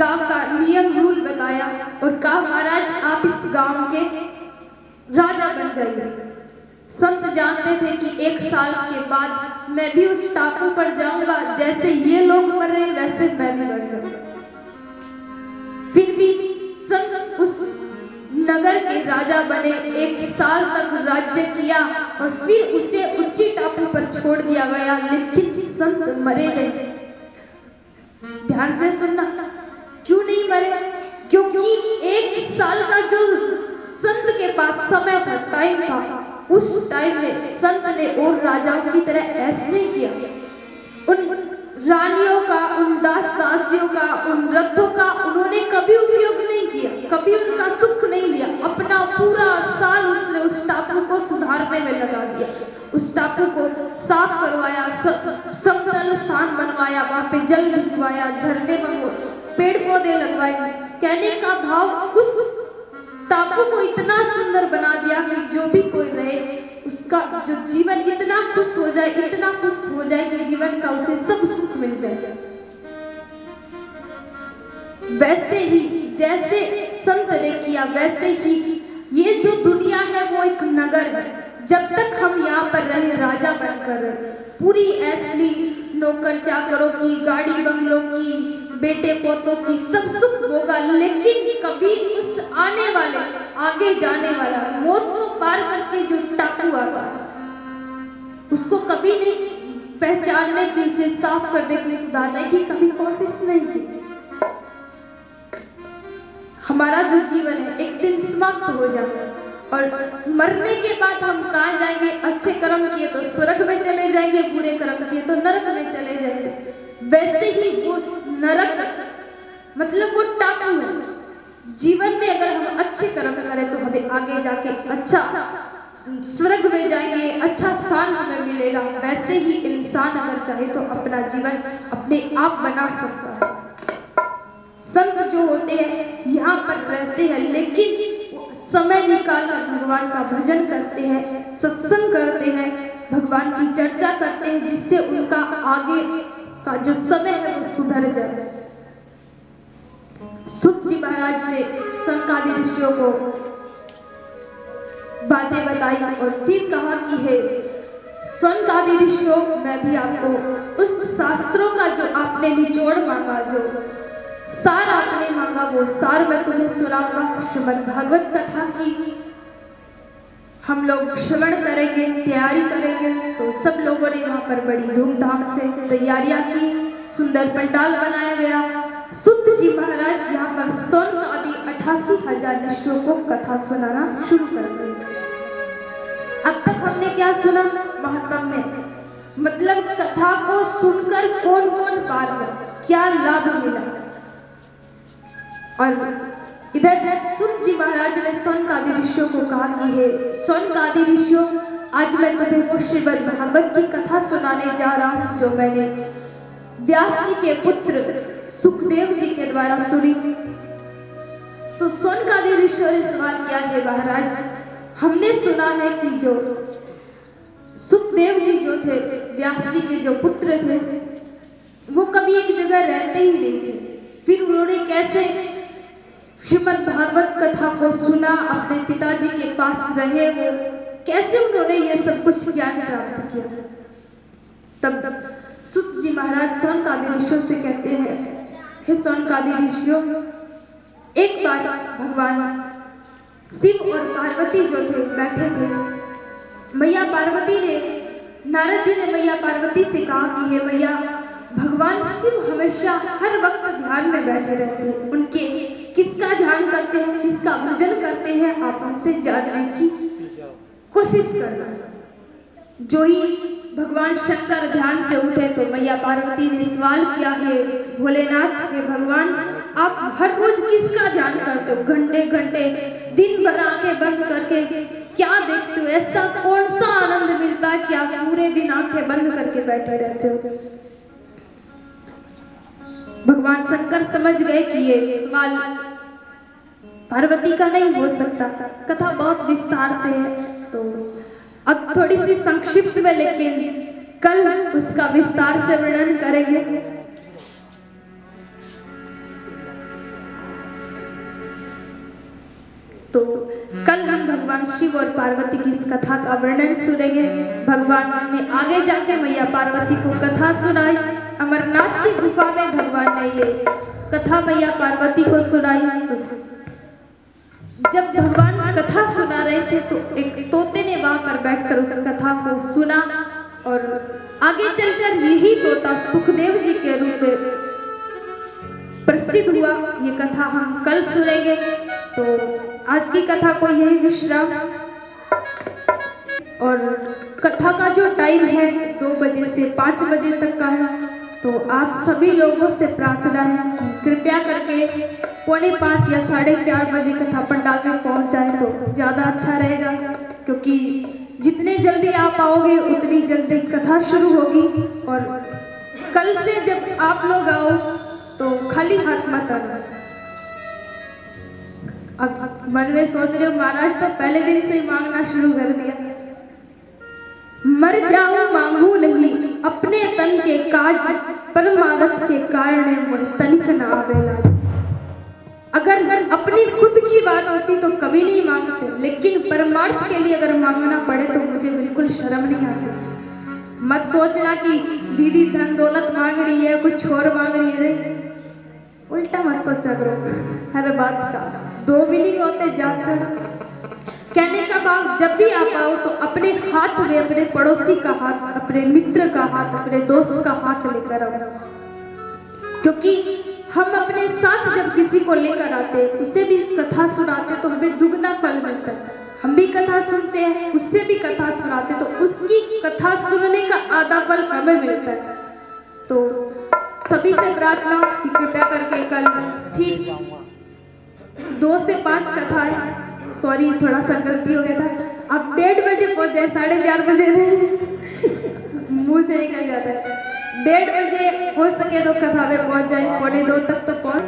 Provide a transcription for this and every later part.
गांव का नियम रूल बताया और कहा महाराज आप इस गांव के राजा बन जाइए। संत जानते थे कि 1 साल के बाद मैं भी उस टापू पर जाऊंगा, जैसे ये लोग मर रहे वैसे मैं भी मर जाऊंगा। फिर भी संत उस नगर के राजा बने, 1 साल तक राज्य किया और फिर उसे उसी टापू पर छोड़ दिया गया, लेकिन संत मरे नहीं। ध्यान से सुनना, क्यों नहीं मरे? क्योंकि 1 साल का जो संत के पास समय था, टाइम था, उस टाइम में संत ने और राजाओं की तरह ऐसे नहीं किया। उन रानियों का, उन दास दासियों का, उन रथों का उन्होंने कभी उपयोग नहीं किया, कभी उनका सुख नहीं लिया। अपना पूरा साल उसने उस टापू को सुधारने में लगा दिया, उस टापू को साफ करवाया, समतल स्थान बनवाया, वहां पे जल भिजवाया, झरने बनवाए, पेड़ पौधे लगवाए। कहने का भाव उस टापू को इतना सुंदर बना दिया कि जो भी कोई रहे उसका जो जीवन इतना खुश हो जाए, इतना खुश हो जाए कि जीवन का उसे सब सुख मिल जाए। वैसे ही जैसे संत ने किया, वैसे ही ये जो दुनिया है वो एक नगर है। जब तक हम यहाँ पर रहे राजा बनकर रहे, पूरी ऐसी नौकर चाकरों की, गाड़ी बंगलों की, बेटे पोतों की सब सुख होगा, लेकिन कभी उस आने वाले, आगे जाने वाला, मौत को पार करके जो टापू आता है उसको कभी नहीं पहचानने की, इसे साफ करने की, सुधारने की कभी कोशिश नहीं की। हमारा जो जीवन है एक दिन समाप्त हो जाता है और मरने के बाद हम कहाँ जाएंगे? अच्छे कर्म किए तो स्वर्ग में चले जाएंगे, बुरे कर्म किए तो नरक में चले जाएंगे। वैसे ही वो नरक मतलब वो टापू है। जीवन में अगर हम अच्छे कर्म करें तो हमें आगे जाके अच्छा स्वर्ग में जाएंगे, अच्छा स्थान हमें मिलेगा। वैसे ही इंसान अगर चाहे तो अपना जीवन अपने आप बना सकता है। संत जो होते हैं यहाँ पर रहते हैं, लेकिन समय निकालकर भगवान का भजन करते हैं, सत्संग करते हैं, भगवान की चर्चा करते हैं, जिससे उनका आगे का जो समय है वो सुधर जाए। सुत जी महाराज ने सनकादि ऋषियों को बातें बताई और फिर कहा कि हे सनकादि ऋषियों, मैं भी आपको उस शास्त्रों का जो आपने निचोड़ मांगा, जो सार आपने मांगा, वो सार मैं तुम्हें सुनाऊंगा। श्रीमद् भागवत कथा की हम लोग श्रवण करेंगे, तैयारी करेंगे। तो सब लोगों ने वहाँ पर बड़ी धूमधाम से तैयारियां की, सुंदर पंडाल बनाया गया। सुत जी महाराज यहाँ पर सनकादि 88,000 ऋषियों को कथा सुनाना शुरू कर दिया। अब तक हमने क्या सुना? महात्म्य, मतलब कथा को सुनकर कौन कौन पार गया, क्या लाभ मिला। और इधर सुत जी महाराज ने सनकादि ऋषियों को कहा कि हे सनकादि ऋषियों, आज मैं तुम्हें वो श्रीमद् भागवत की कथा सुनाने जा रहा हूँ जो मैंने व्यास जी के पुत्र सुखदेव जी के द्वारा सुनी। तो सनकादि ऋषियों ने सवाल किया, हे महाराज, हमने सुना है कि जो सुखदेव जी जो थे, व्यास जी के जो पुत्र थे, वो कभी एक जगह रहते ही नहीं थे। फिर उन्होंने कैसे श्रीमद् भागवत कथा को सुना, अपने पिताजी के पास रहे, वो कैसे उन्होंने ये सब कुछ ज्ञान प्राप्त किया? तब सुत जी महाराज सनकादि ऋषियों से कहते हैं, हे सनकादि ऋषियों, एक बार भगवान शिव और पार्वती जो थे बैठे थे। मैया पार्वती ने, नारद जी ने मैया पार्वती से कहा कि हे मैया, भगवान शिव हमेशा हर वक्त ध्यान में बैठे रहते हैं, उनके किसका ध्यान करते हैं, किसका भजन करते हैं, आप उनसे जानने की कोशिश करना। जो ही भगवान शंकर ध्यान से उठे तो मैया पार्वती ने सवाल किया, हे भोलेनाथ, हे भगवान, आप हर रोज किसका ध्यान करते हो? घंटे घंटे दिन भर आंखें बंद करके क्या देखते हो? ऐसा कौन सा आनंद मिलता है कि आप पूरे दिन आंखें बंद करके बैठे रहते हो? भगवान शंकर समझ गए कि ये सवाल पार्वती का नहीं हो सकता। कथा बहुत विस्तार से है, तो अब थोड़ी सी संक्षिप्त में, लेकिन कल उसका विस्तार से वर्णन करेंगे। तो कल हम भगवान शिव और पार्वती की इस कथा का वर्णन सुनेंगे। भगवान ने आगे जाके मैया पार्वती को कथा सुनाई। अमरनाथ की गुफा में भगवान ने ये कथा मैया पार्वती को सुनाई। जब भगवान कथा सुना रहे थे तो एक तोते ने वहां पर बैठकर उस कथा को सुना और आगे चलकर यही तोता सुखदेव जी के रूप में प्रसिद्ध हुआ। ये कथा हम कल सुनेंगे। तो आज की कथा को यही विश्राम। और कथा का जो टाइम है 2 बजे से 5 बजे तक का है। तो आप सभी लोगों से प्रार्थना है कि कृपया करके 4:45 या 4:30 बजे कथा पंडाल में पहुंच जाए तो ज़्यादा अच्छा रहेगा, क्योंकि जितने जल्दी आप आओगे उतनी जल्दी कथा शुरू होगी। और कल से जब आप लोग आओ तो खाली हाथ मत आना। अब मन में सोच रहे हो महाराज तो पहले दिन से ही मांगना शुरू कर दिया। मर जाऊं मांगू नहीं अपने तन के काज, परमारथ के कारण मुझ तनिक ना आवे लाज। अगर अपनी खुद की बात होती तो कभी नहीं मांगते, लेकिन परमार्थ के लिए अगर मांगना पड़े तो मुझे बिल्कुल शर्म नहीं आती। मत सोचना कि दीदी धन दौलत मांग रही है, कुछ और मांग रही है। उल्टा मत सोचा करो। हर बात का 2 मीनिंग होते जाते। कहने का भाव जब भी आप आओ तो अपने हाथ में अपने पड़ोसी का हाथ, अपने मित्र का हाथ, अपने दोस्त का हाथ लेकर आओ, क्योंकि हम अपने साथ जब किसी को लेकर आते उसे भी कथा सुनाते तो हमें दुगना फल मिलता है। हम भी कथा सुनते हैं, उससे भी कथा सुनाते तो उसकी कथा सुनने का आधा फल हमें मिलता है। तो सभी से प्रार्थना कि कृपया करके कल ठीक 2 से 5 कथा है। सॉरी थोड़ा सा गलती हो गया था। अब 1:30 बजे पहुंच जाए, 4:30 बजे मुंह से निकल जाता है। 1:30 बजे हो सके तो कथा में पहुंच जाए, 1:45 तक तो पहुंच।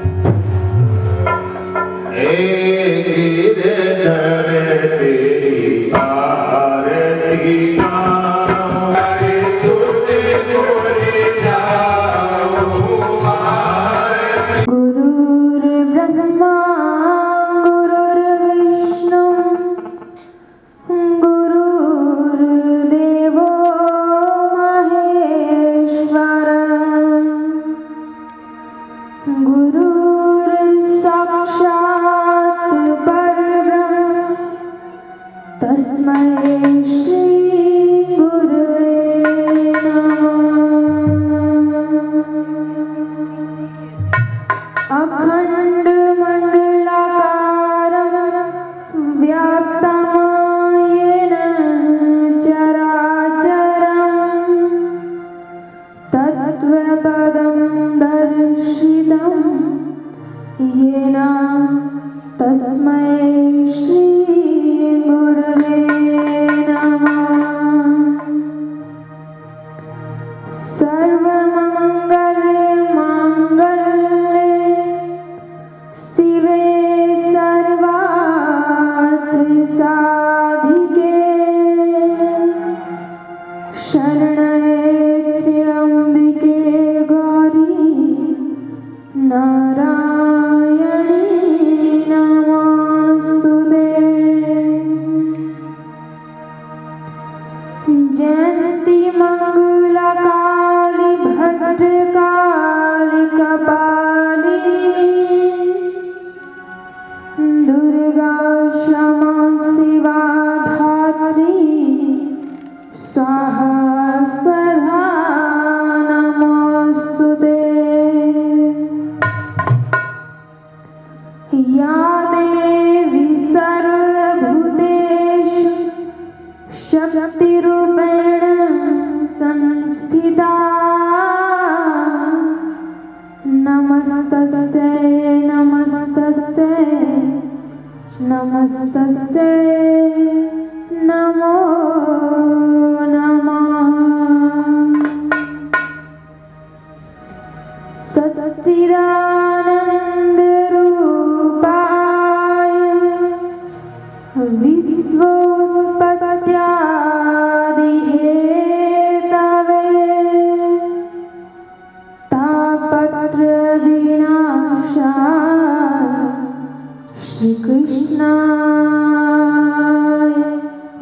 श्री कृष्णाय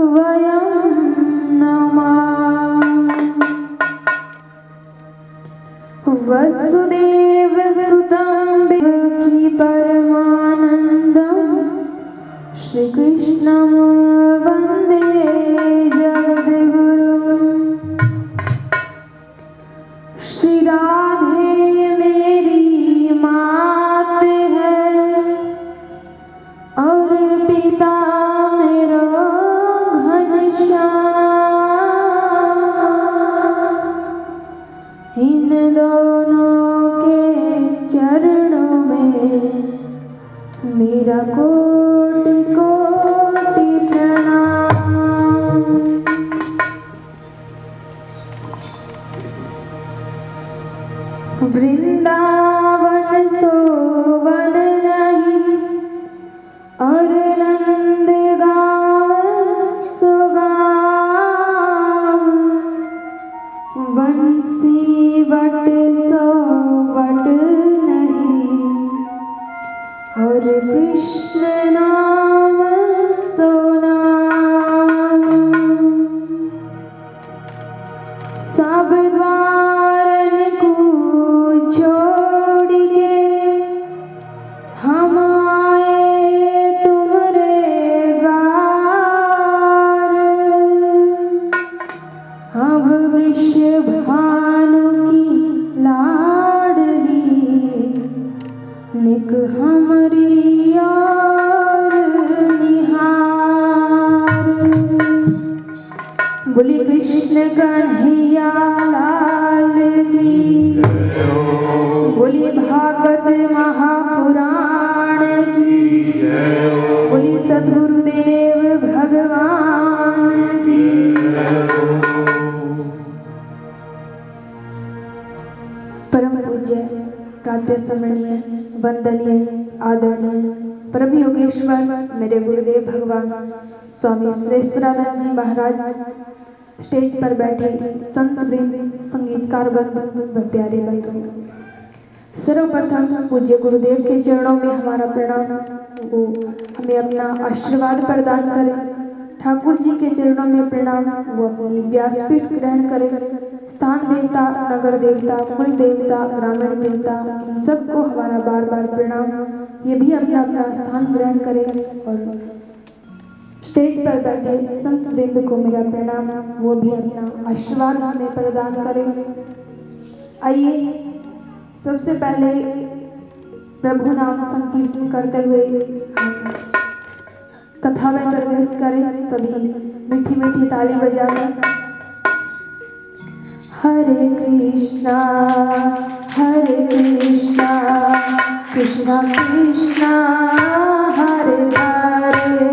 वयं नमः। वसुदेवसुतं देवकी परमानन्दं श्री कृष्णं वन्दे जगद्गुरुं। श्री राधे मेरी मात है और पिता मेरा घनश्याम। इन दोनों के चरणों में मेरा कोटि कोटि प्रणाम। वृंदावन सोवन नहीं और नंदगांव सुगाम। बंसी बट सो बट नहीं और कृष्ण नाम सो नाम। सब द्वारन को छोड़ के हम आए तुम्हारे द्वार। अब वृषभानु की लाडली निक हमरी और निहार। बोली कृष्ण कन्हैया लाल की। बोली भागवत महापुराण की। बोली सद्गुरुदेव भगवान की। परम पूज्य प्रातः स्मरणीय वंदनीय आदरणीय परम योगेश्वर मेरे गुरुदेव भगवान स्वामी सुरेश्वरानंद जी महाराज, स्टेज पर बैठे संत वृंद, संगीतकार बंधु व प्यारे बंधु, सर्वप्रथम पूज्य गुरुदेव के चरणों में हमारा प्रणाम। वो हमें अपना आशीर्वाद प्रदान करें। ठाकुर जी के चरणों में प्रणाम। वो अपनी व्यासपीठ ग्रहण करें। स्थान देवता, नगर देवता, कुल देवता, ग्रामीण देवता, सबको हमारा बार बार प्रणाम। ये भी अपना अपना स्थान ग्रहण करें। और स्टेज पर बैठे संत वृंद को मेरा प्रणाम। वो भी अपना आशीर्वाद हमें प्रदान करें। आइए सबसे पहले प्रभु नाम संकीर्तन करते हुए कथा में प्रवेश करें। सभी मीठी मीठी ताली बजाकर हरे कृष्णा कृष्णा कृष्णा हरे हरे।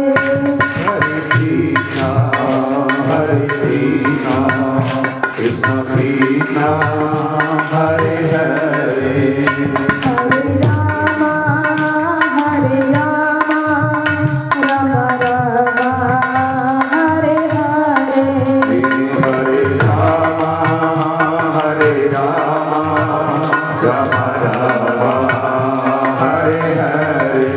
हरे कृष्णा कृष्णा कृष्णा हरे हरे। हरे राम राम राम हरे हरे। हरे राम राम राम हरे हरे।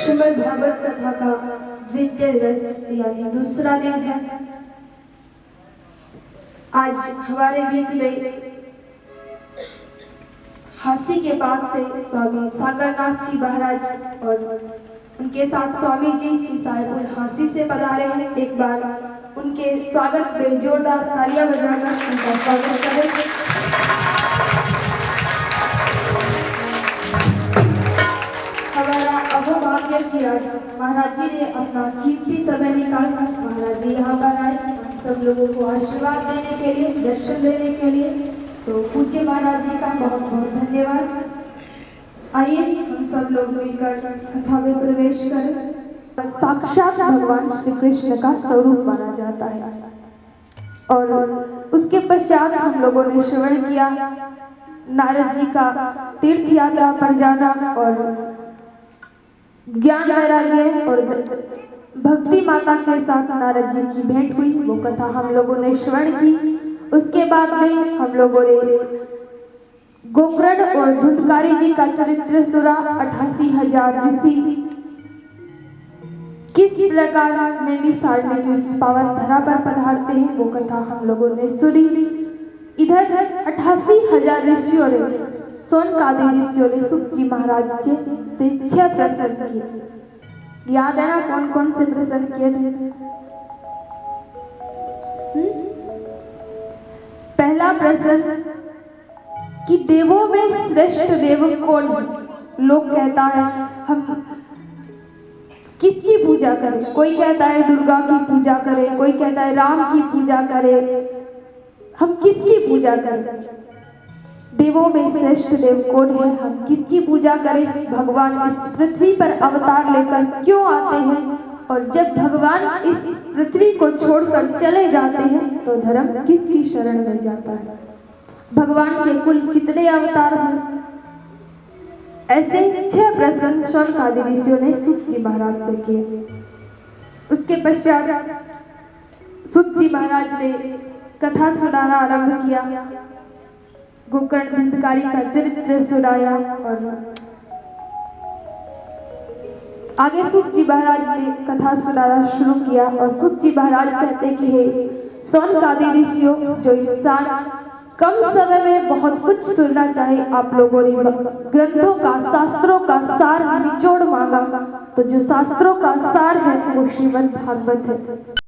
श्रीमद् भागवत कथा का द्वितीय दिवस यानी दूसरा दिन है। आज हमारे बीच में हासी के पास से स्वामी सागरनाथ जी महाराज और उनके साथ स्वामी जी श्री साहेबुल हासी से पधारे हैं। एक बार उनके स्वागत में जोरदार तालियां बजाकर उनका स्वागत करें। हमारा अहोभाग्य कि आज महाराज जी ने अपना कीमती समय निकालकर महाराज जी यहाँ पर आए हम सब लोगों को आशीर्वाद देने के लिए, दर्शन देने के लिए। तो पूज्य महाराज जी का बहुत बहुत धन्यवाद। आइए हम सब लोग मिलकर कथा में प्रवेश करें। साक्षात भगवान श्री कृष्ण का स्वरूप माना जाता है और उसके पश्चात हम लोगों ने श्रवण किया नारद जी का तीर्थ यात्रा पर जाना और ज्ञान वैराग्य और भक्ति माता के साथ नारद जी की भेंट हुई। वो कथा हम लोगों ने श्रवण की। उसके बाद में हम लोगों ने गोकर्ण और धुंधकारी जी का चरित्र सुना। 88,000 ऋषि किस प्रकार नैमिषारण्य में की उस पावन धरा पर पधारते हैं वो कथा हम लोगों ने सुनी। इधर 88,000 ऋषियों ने सोनकादि ऋषियों ने सुत जी महाराज जी से 6 प्रश्न किए। याद है ना कौन कौन से प्रश्न किए थे? पहला प्रश्न कि देवों में श्रेष्ठ देव कौन है? लोग कहता है हम किसकी पूजा करें? कोई कहता है दुर्गा की पूजा करें, कोई कहता है राम की पूजा करें। हम किसकी पूजा करें? देवों में श्रेष्ठ देव कौन है? हम किसकी पूजा करें? भगवान इस पृथ्वी पर अवतार लेकर क्यों आते हैं? और जब भगवान इस पृथ्वी को छोड़कर चले जाते हैं तो धर्म किसकी शरण में जाता है? भगवान के कुल कितने अवतार हैं? ऐसे 6 प्रश्न सोनकादि ऋषियों ने सुत जी महाराज से किए। उसके पश्चात सुत जी महाराज ने कथा सुनाना आरंभ किया। गोकर्ण धुंधकारी का चरित्र सुनाया और आगे सुत जी महाराज ने कथा सुनाना शुरू किया। और सुत जी महाराज कहते कि हे सोनकादि ऋषियों, जो इंसान कम समय में बहुत कुछ सुनना चाहे, आप लोगों ने ग्रंथों का, शास्त्रों का सार निचोड़ मांगा, तो जो शास्त्रों का सार है वो श्रीमद् भागवत है।